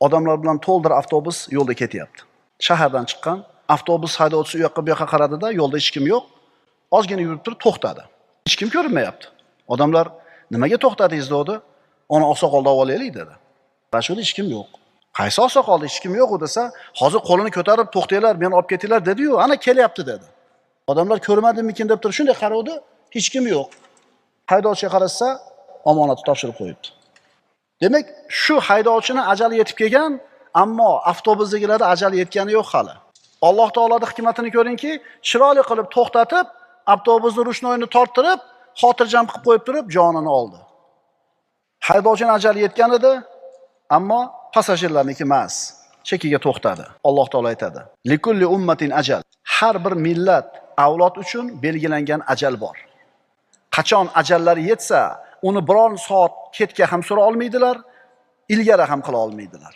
Odamlar bilan to'ldir avtobus yo'lda ketyapti. Shahardan chiqqan avtobus haydovchisi u yoqqa bu yoqqa qaradida, yo'lda hech kim yo'q. Ozgina yurib turib to'xtadi. Hech kim ko'rinmayapti. Odamlar nimaga to'xtadingiz dedi. Uni oqsoqolda olib olaylik dedi. Rashuda hech kim yo'q. Qaysi oqsoqolda hech kim yo'q desa, hozir qo'lini ko'tarib to'xtanglar, meni olib ketinglar dedi-yu, ana kelyapti dedi. Odamlar ko'rmadimmikin deb turib shunday qaradi, hech kim yo'q. Haydovchiga qarasa, omonatni topshirib qo'yibdi. Demak, shu haydovchini ajali yetib kelgan, ammo avtobusdagilarda ajali yetgani yo'q hali. Alloh taoloning hikmatini ko'ringki, chiroyli qilib to'xtatib, avtobusning rushnoyini torttirib, xotirjam qilib qo'yib turib, jonini oldi. Haydovchining ajali yetgan edi, ammo passajirlarniki emas. Chekiga to'xtadi. Alloh taolo aytadi: "Likulli ummatin ajal." Har bir millat, avlod uchun belgilangan ajal bor. Qachon ajallari yetsa, uni biror soat ketga ham sura olmaydilar, ilgari ham qila olmaydilar.